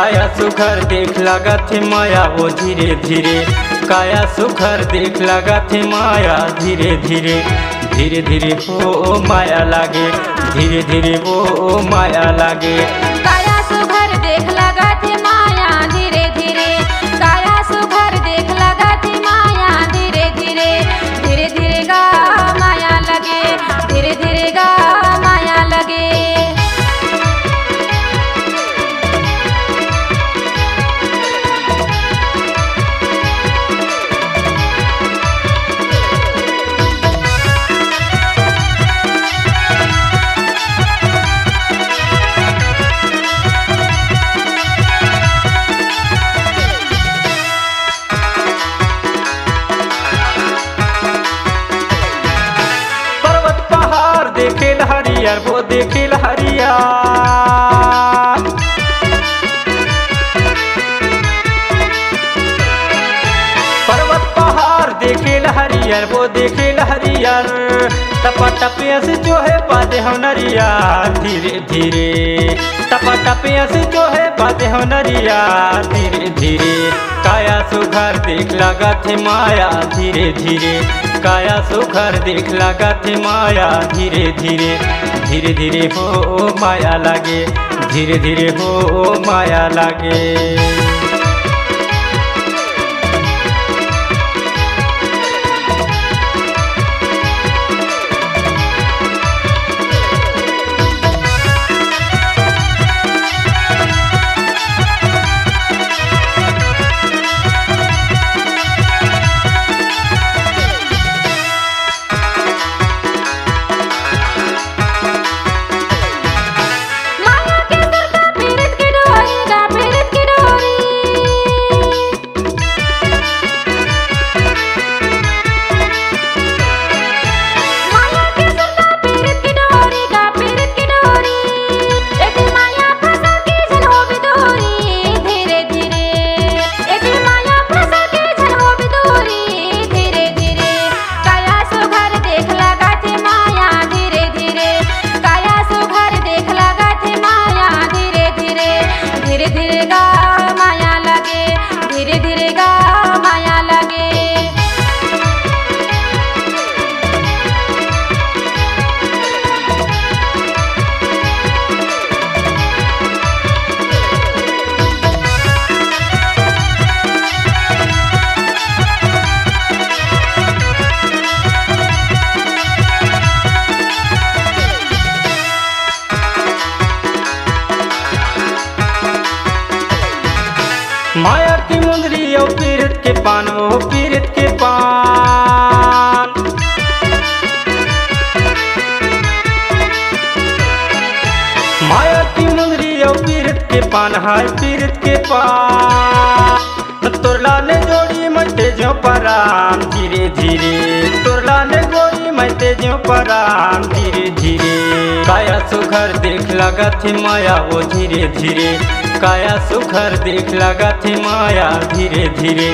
काया सुखर देख लागत है माया वो धीरे धीरे, काया सुखर देख लागत है माया धीरे धीरे, धीरे धीरे हो माया लागे, धीरे धीरे वो माया लागे। काया सुघर देख लागत है माया धीरे धीरे, काया सुघर देख लागत है माया धीरे धीरे, धीरे धीरे गा माया लगे, धीरे धीरे गा माया लगे। देखेल हरियर वो देखेल हरियर, पर्वत पहाड़ देखेल हरियर वो देखेल हरियर, टपा टपिया से जो है बादे हो नरिया धीरे धीरे, टपा टपिया से जो है बादे हो नरिया धीरे धीरे। काया सुघर देख लागत है माया धीरे धीरे, काया सुघर देख लागत है माया धीरे धीरे, धीरे धीरे हो माया लागे, धीरे धीरे हो माया लागे। धीरे धीरे गा माया लगे, धीरे धीरे गा माया लगे। माया की मुंदरी ओ पीरत के पान, ओ पीरत के पान, माया की मुंदरी ओ पीरत के पान, हाय पीरत के पान। तोरला ने जोड़ी मते जो पराम धीरे धीरे, तोरला ने गोरी मते जो पराम धीरे धीरे। काया सुघर देख लागत है माया वो धीरे धीरे, काया सुघर देख लागत है माया धीरे धीरे,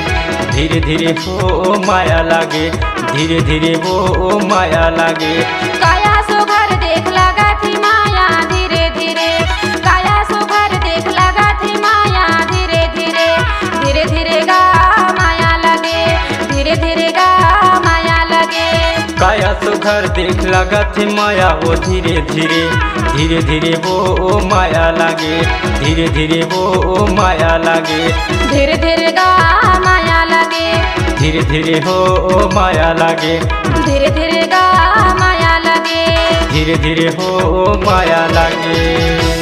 धीरे धीरे हो माया लागे, धीरे धीरे वो माया लागे। काया सुघर देख लागत है माया धीरे धीरे, काया सुघर देख लागत है माया धीरे धीरे, धीरे धीरे गा माया लगे, धीरे धीरे गा माया लगे। काया सुघर देख लागत है माया वो धीरे धीरे, धीरे धीरे वो माया लागे, धीरे धीरे वो माया लागे, धीरे धीरे गा माया लगे, धीरे धीरे हो माया लागे, धीरे धीरे गा माया लगे, धीरे धीरे हो माया लागे।